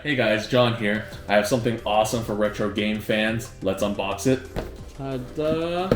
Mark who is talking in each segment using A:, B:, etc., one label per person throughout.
A: hey guys, John here. I have something awesome for retro game fans. Let's unbox it. Ta-da!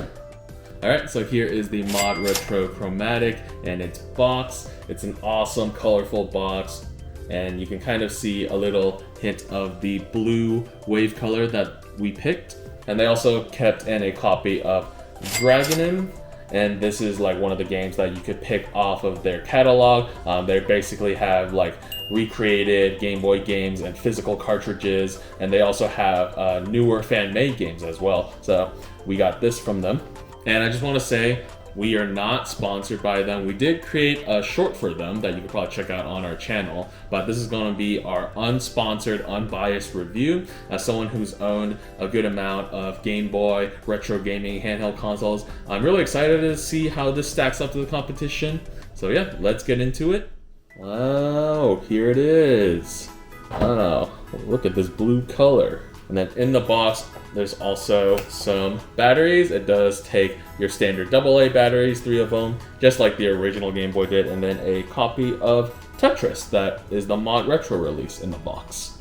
A: Alright, so here is the ModRetro Chromatic and its box. It's an awesome, colorful box, and you can kind of see a little hint of the blue wave color that we picked. And they also kept in a copy of Dragonyhm, and this is like one of the games that you could pick off of their catalog. They basically have like recreated Game Boy games and physical cartridges, and they also have newer fan-made games as well. So we got this from them. And I just want to say, we are not sponsored by them. We did create a short for them that you could probably check out on our channel, but this is going to be our unsponsored, unbiased review. As someone who's owned a good amount of Game Boy, retro gaming, handheld consoles, I'm really excited to see how this stacks up to the competition. So yeah, let's get into it. Wow, here it is. Wow, look at this blue color. And then in the box, there's also some batteries. It does take your standard AA batteries, 3 of them, just like the original Game Boy did, and then a copy of Tetris that is the ModRetro release in the box.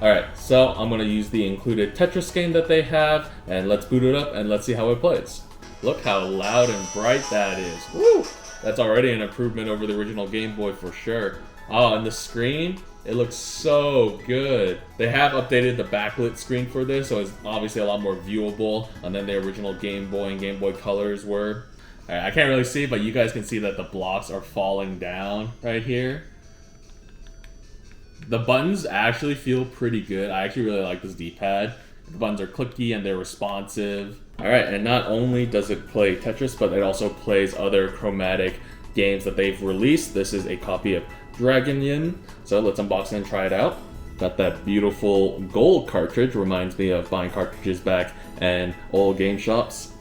A: Alright, so I'm going to use the included Tetris game that they have, and let's boot it up and let's see how it plays. Look how loud and bright that is. Woo! That's already an improvement over the original Game Boy for sure. Oh, and the screen, it looks so good. They have updated the backlit screen for this, so it's obviously a lot more viewable than the original Game Boy and Game Boy Colors were. Alright, I can't really see, but you guys can see that the blocks are falling down right here. The buttons actually feel pretty good. I actually really like this D-pad. The buttons are clicky and they're responsive. Alright, and not only does it play Tetris, but it also plays other chromatic games that they've released. This is a copy of Dragonyhm, so let's unbox it and try it out. Got that beautiful gold cartridge, reminds me of buying cartridges back in old game shops.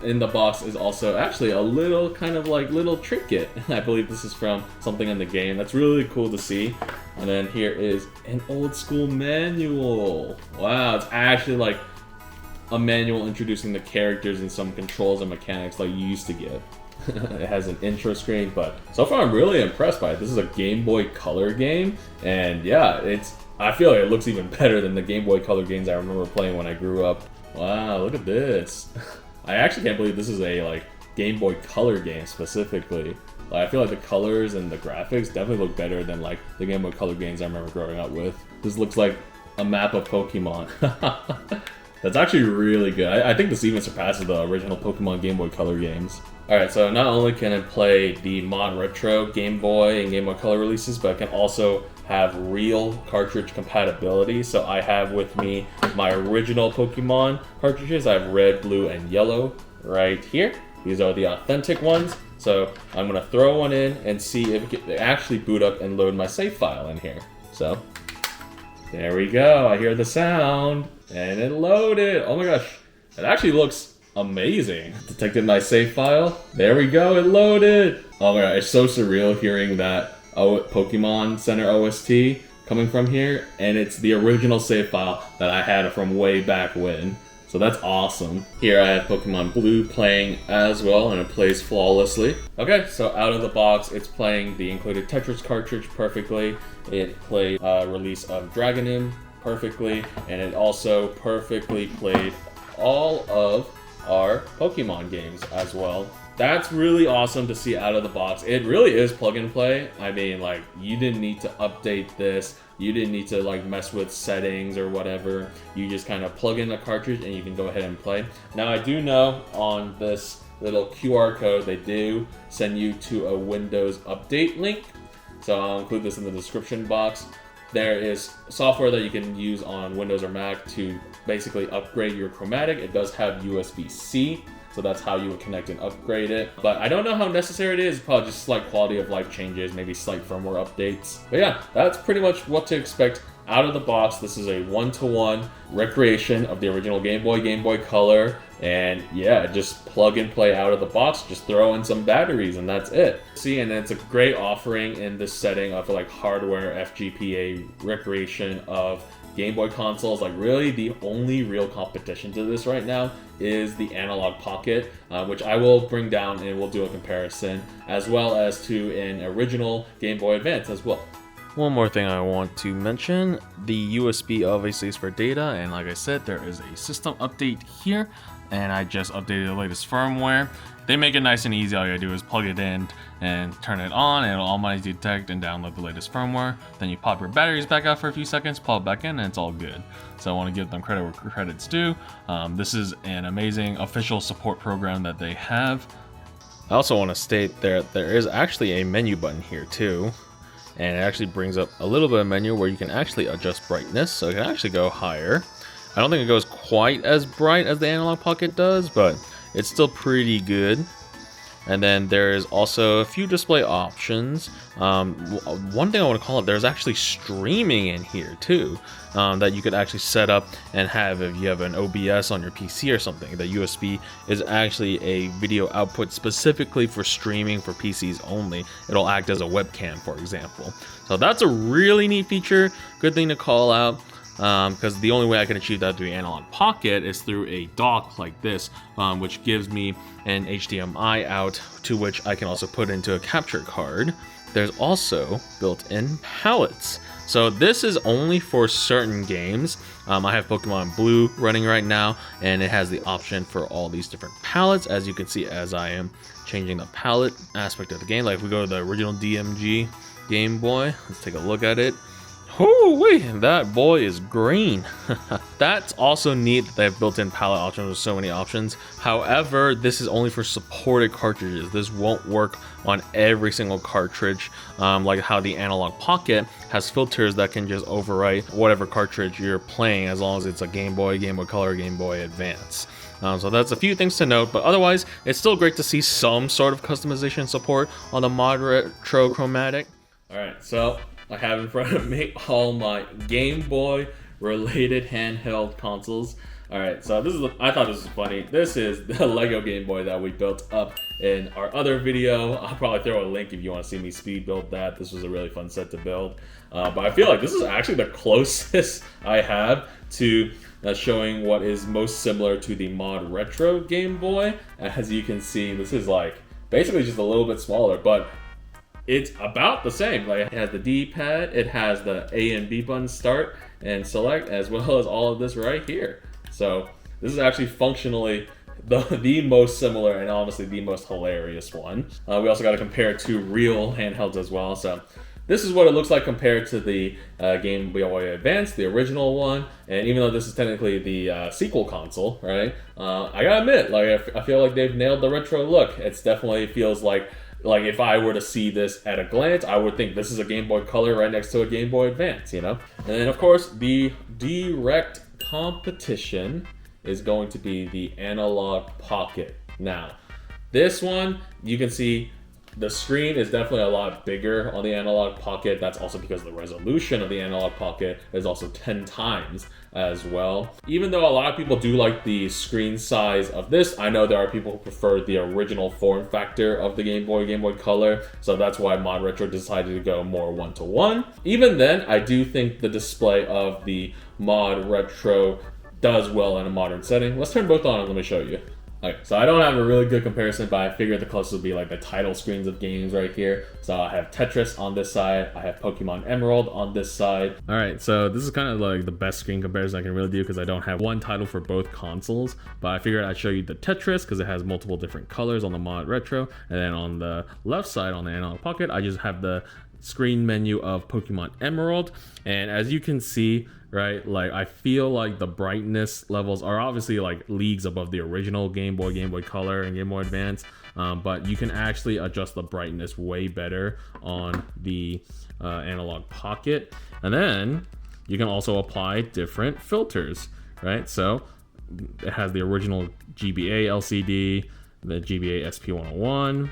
A: In the box is also actually a little kind of like little trinket. I believe this is from something in the game. That's really cool to see. And then here is an old school manual. Wow, it's actually like a manual introducing the characters and some controls and mechanics like you used to get. It has an intro screen, but so far I'm really impressed by it. This is a Game Boy Color game, and yeah, I feel like it looks even better than the Game Boy Color games I remember playing when I grew up. Wow, look at this. I actually can't believe this is a like Game Boy Color game specifically. Like, I feel like the colors and the graphics definitely look better than like the Game Boy Color games I remember growing up with. This looks like a map of Pokemon. That's actually really good. I think this even surpasses the original Pokemon Game Boy Color games. Alright, so not only can it play the ModRetro Game Boy and Game Boy Color releases, but it can also have real cartridge compatibility. So I have with me my original Pokemon cartridges. I have red, blue, and yellow right here. These are the authentic ones. So I'm going to throw one in and see if it can actually boot up and load my save file in here. So there we go. I hear the sound and it loaded. Oh my gosh, it actually looks amazing. Detected my save file. There we go, it loaded. Oh my god, it's so surreal hearing that Pokemon Center OST coming from here, and it's the original save file that I had from way back when. So that's awesome. Here I have Pokemon Blue playing as well, and it plays flawlessly. Okay, so out of the box, it's playing the included Tetris cartridge perfectly. It played a release of Dragonyhm perfectly, and it also perfectly played all of our Pokemon games as well. That's really awesome to see out of the box. It really is plug and play. I mean, like, you didn't need to update this. You didn't need to like mess with settings or whatever. You just kind of plug in the cartridge and you can go ahead and play. Now I do know on this little QR code they do send you to a Windows update link. So I'll include this in the description box. There is software that you can use on Windows or Mac to basically upgrade your chromatic. It does have USB-C. So that's how you would connect and upgrade it. But I don't know how necessary it is. Probably just slight quality of life changes, maybe slight firmware updates. But yeah, that's pretty much what to expect out of the box. This is a one-to-one recreation of the original Game Boy Color. And yeah, just plug and play out of the box. Just throw in some batteries and that's it. See, and it's a great offering in this setting of like hardware FPGA recreation of Game Boy consoles, like really the only real competition to this right now is the Analogue Pocket, which I will bring down and we'll do a comparison, as well as to an original Game Boy Advance as well.
B: One more thing I want to mention, the USB obviously is for data, and like I said, there is a system update here, and I just updated the latest firmware. They make it nice and easy. All you gotta do is plug it in and turn it on, and it'll automatically detect and download the latest firmware. Then you pop your batteries back out for a few seconds, plug it back in, and it's all good. So I want to give them credit where credit's due. This is an amazing official support program that they have. I also want to state there is actually a menu button here too, and it actually brings up a little bit of menu where you can actually adjust brightness, so it can actually go higher. I don't think it goes quite as bright as the Analogue Pocket does, but it's still pretty good. And then there is also a few display options. One thing I want to call out, there's actually streaming in here too, that you could actually set up and have if you have an OBS on your PC or something. The USB is actually a video output specifically for streaming for PCs only. It'll act as a webcam, for example. So that's a really neat feature. Good thing to call out. Because the only way I can achieve that through the Analogue Pocket is through a dock like this, which gives me an HDMI out to which I can also put into a capture card. There's also built-in palettes. So this is only for certain games. I have Pokemon Blue running right now, and it has the option for all these different palettes, as you can see as I am changing the palette aspect of the game. Like if we go to the original DMG Game Boy, let's take a look at it. Hoo-wee, that boy is green. That's also neat that they have built-in palette options with so many options. However, this is only for supported cartridges. This won't work on every single cartridge, like how the Analogue Pocket has filters that can just overwrite whatever cartridge you're playing as long as it's a Game Boy, Game Boy Color, Game Boy Advance. So that's a few things to note, but otherwise, it's still great to see some sort of customization support on the ModRetro Chromatic.
A: Alright, so I have in front of me all my Game Boy related handheld consoles. Alright, so this is I thought this was funny. This is the Lego Game Boy that we built up in our other video. I'll probably throw a link if you want to see me speed build that. This was a really fun set to build. But I feel like this is actually the closest I have to showing what is most similar to the ModRetro Game Boy. As you can see, this is like basically just a little bit smaller, but it's about the same. Like it has the D-pad, it has the A and B buttons, start and select, as well as all of this right here. So this is actually functionally the most similar and honestly the most hilarious one. We also got to compare it to real handhelds as well. So this is what it looks like compared to the Game Boy Advance, the original one. And even though this is technically the sequel console, right? I gotta admit, like I feel like they've nailed the retro look. It definitely feels like if I were to see this at a glance, I would think this is a Game Boy Color right next to a Game Boy Advance, you know? And then, of course, the direct competition is going to be the Analogue Pocket. Now, this one, you can see the screen is definitely a lot bigger on the Analogue Pocket. That's also because the resolution of the Analogue Pocket is also 10 times as well. Even though a lot of people do like the screen size of this, I know there are people who prefer the original form factor of the Game Boy Color, so that's why ModRetro decided to go more one-to-one. Even then, I do think the display of the ModRetro does well in a modern setting. Let's turn both on and let me show you. Okay, so I don't have a really good comparison, but I figured the closest would be like the title screens of games right here. So I have Tetris on this side, I have Pokemon Emerald on this side. All right, so this is kind of like the best screen comparison I can really do because I don't have one title for both consoles, but I figured I'd show you the Tetris because it has multiple different colors on the ModRetro, and then on the left side on the Analogue Pocket, I just have the screen menu of Pokemon Emerald. And as you can see, right, like I feel like the brightness levels are obviously like leagues above the original Game Boy Color, and Game Boy Advance, but you can actually adjust the brightness way better on the Analogue Pocket. And then you can also apply different filters, right? So it has the original GBA LCD, the GBA SP101,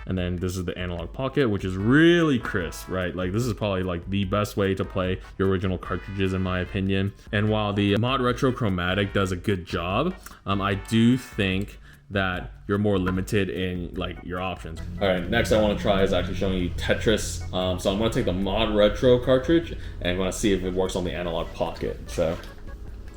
A: and then this is the Analogue Pocket, which is really crisp, right? Like this is probably like the best way to play your original cartridges in my opinion. And while the ModRetro Chromatic does a good job, I do think
B: that you're more limited in like your options.
A: All right, next I want to try is actually showing you Tetris. So I'm going to take the ModRetro cartridge and I'm going to see if it works on the Analogue Pocket. So,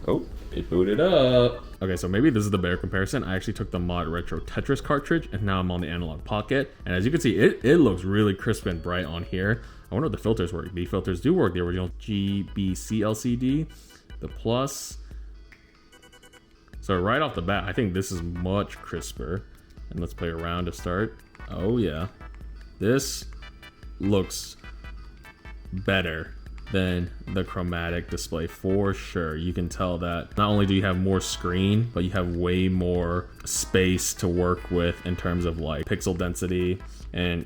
A: oh, it booted up.
B: Okay, so maybe this is the better comparison. I actually took the ModRetro Tetris cartridge and now I'm on the Analogue Pocket. And as you can see, it looks really crisp and bright on here. I wonder if the filters work. The filters do work. The original GBC LCD, the Plus. So right off the bat, I think this is much crisper. And let's play around to start. Oh yeah. This looks better than the chromatic display for sure. You can tell that not only do you have more screen, but you have way more space to work with in terms of like pixel density and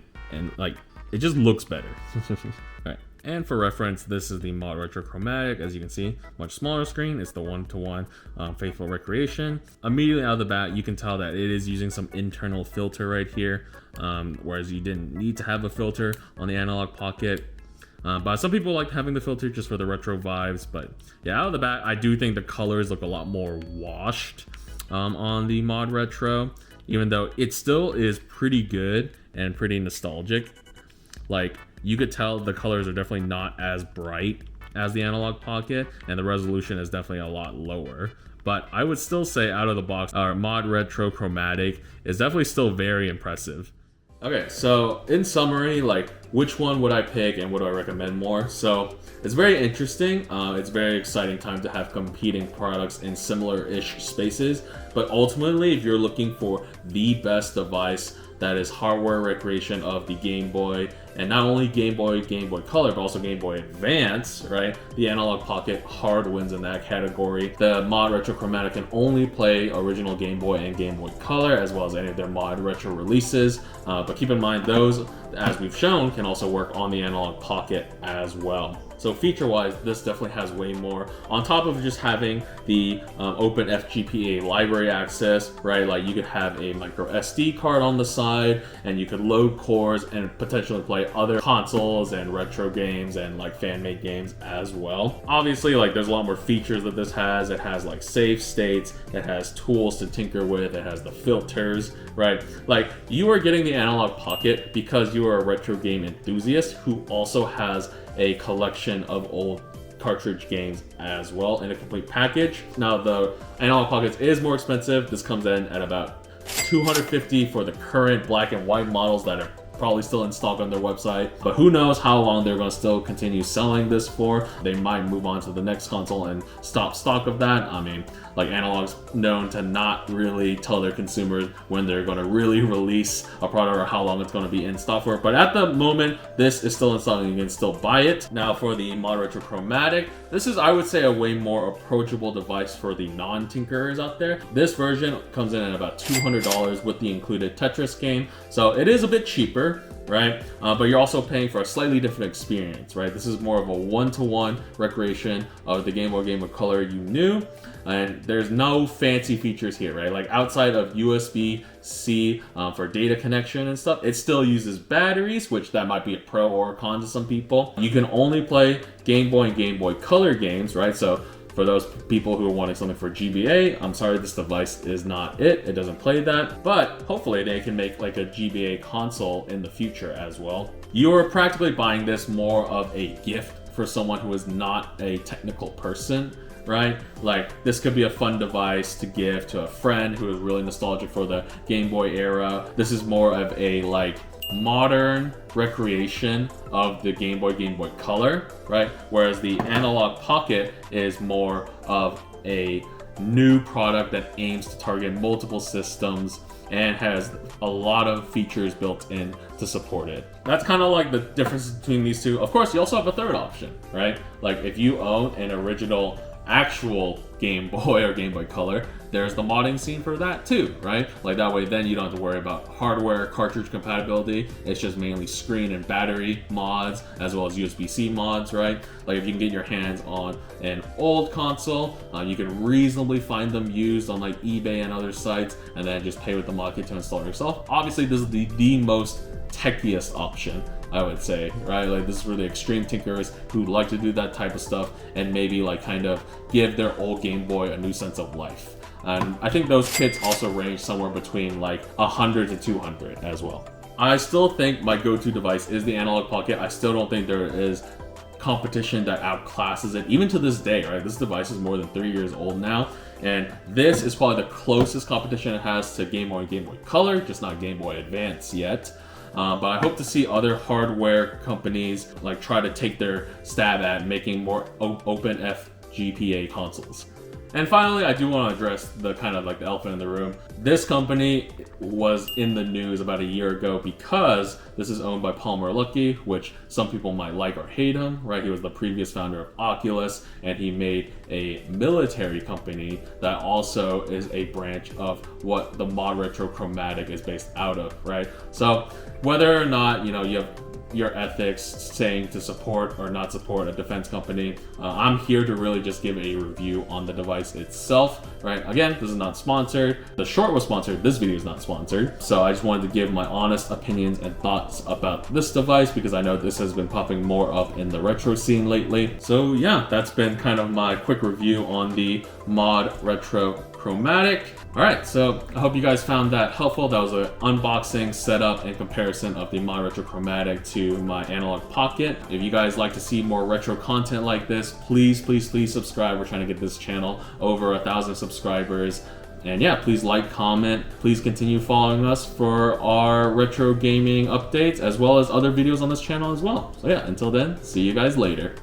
B: like it just looks better. Right. And for reference, this is the ModRetro Chromatic. As you can see, much smaller screen. It's the 1-to-1 Faithful Recreation. Immediately out of the bat, you can tell that it is using some internal filter right here, whereas you didn't need to have a filter on the Analogue Pocket. But some people like having the filter just for the retro vibes. But yeah, out of the bat, I do think the colors look a lot more washed on the ModRetro, even though it still is pretty good and pretty nostalgic. Like, you could tell the colors are definitely not as bright as the Analogue Pocket, and the resolution is definitely a lot lower. But I would still say out of the box, our ModRetro Chromatic is definitely still very impressive.
A: Okay, so in summary, like, which one would I pick and what do I recommend more? So it's very interesting. It's a very exciting time to have competing products in similar-ish spaces. But ultimately, if you're looking for the best device that is hardware recreation of the Game Boy, and not only Game Boy Color, but also Game Boy Advance, right? The Analogue Pocket hard wins in that category. The ModRetro Chromatic can only play original Game Boy and Game Boy Color, as well as any of their ModRetro releases. But keep in mind, those, as we've shown, can also work on the Analogue Pocket as well. So feature-wise, this definitely has way more. On top of just having the open FPGA library access, right? Like you could have a micro SD card on the side, and you could load cores and potentially play other consoles and retro games and like fan-made games as well. Obviously, like there's a lot more features that this has. It has like save states, it has tools to tinker with, it has the filters, right? Like you are getting the Analogue Pocket because you are a retro game enthusiast who also has a collection of old cartridge games as well in a complete package. Now the Analogue Pocket is more expensive. This comes in at about $250 for the current black and white models that are probably still in stock on their website, but who knows how long they're going to still continue selling this for. They might move on to the next console and stop stock of that. I mean, like Analogue's known to not really tell their consumers when they're going to really release a product or how long it's going to be in stock for, but at the moment this is still in stock and you can still buy it. Now for the ModRetro Chromatic, this is, I would say, a way more approachable device for the non-tinkerers out there. This version comes in at about $200 with the included Tetris game, so it is a bit cheaper, right? But you're also paying for a slightly different experience, right? This is more of a one-to-one recreation of the Game Boy Color you knew, and there's no fancy features here, right? Like outside of USB-C for data connection and stuff, it still uses batteries, which that might be a pro or a con to some people. You can only play Game Boy and Game Boy Color games, right? So for those people who are wanting something for GBA, I'm sorry, this device is not it. It doesn't play that, but hopefully they can make like a GBA console in the future as well. You are practically buying this more of a gift for someone who is not a technical person, right? Like this could be a fun device to give to a friend who is really nostalgic for the Game Boy era. This is more of a like modern recreation of the Game Boy Color, right? Whereas the Analogue Pocket is more of a new product that aims to target multiple systems and has a lot of features built in to support it. That's kind of like the difference between these two. Of course, you also have a third option, right? Like if you own an original actual Game Boy or Game Boy Color, there's the modding scene for that too, right? Like that way then you don't have to worry about hardware cartridge compatibility. It's just mainly screen and battery mods as well as USB-C mods, right? Like if you can get your hands on an old console, you can reasonably find them used on like eBay and other sites and then just pay with the mod kit to install it yourself. Obviously this is the most techiest option, I would say, right? Like this is for the extreme tinkerers who like to do that type of stuff and maybe like kind of give their old Game Boy a new sense of life. And I think those kits also range somewhere between like 100 to 200 as well. I still think my go-to device is the Analogue Pocket. I still don't think there is competition that outclasses it, even to this day, right? This device is more than 3 years old now, and this is probably the closest competition it has to Game Boy and Game Boy Color, just not Game Boy Advance yet. But I hope to see other hardware companies like try to take their stab at making more open FPGA consoles. And finally, I do want to address the kind of like the elephant in the room. This company was in the news about a year ago because this is owned by Palmer Luckey, which some people might like or hate him, right? He was the previous founder of Oculus, and he made a military company that also is a branch of what the ModRetro Chromatic is based out of, right? So whether or not, you know, you have your ethics saying to support or not support a defense company, I'm here to really just give a review on the device itself, right? Again, this is not sponsored. The short was sponsored, this video is not sponsored. So I just wanted to give my honest opinions and thoughts about this device because I know this has been popping more up in the retro scene lately. So yeah, that's been kind of my quick review on the ModRetro Chromatic. All right, so I hope you guys found that helpful. That was an unboxing, setup, and comparison of the ModRetro Chromatic to my Analogue Pocket. If you guys like to see more retro content like this, please subscribe. We're trying to get this channel over 1,000 subscribers. And yeah, please like, comment, please continue following us for our retro gaming updates as well as other videos on this channel as well. So yeah, until then, see you guys later.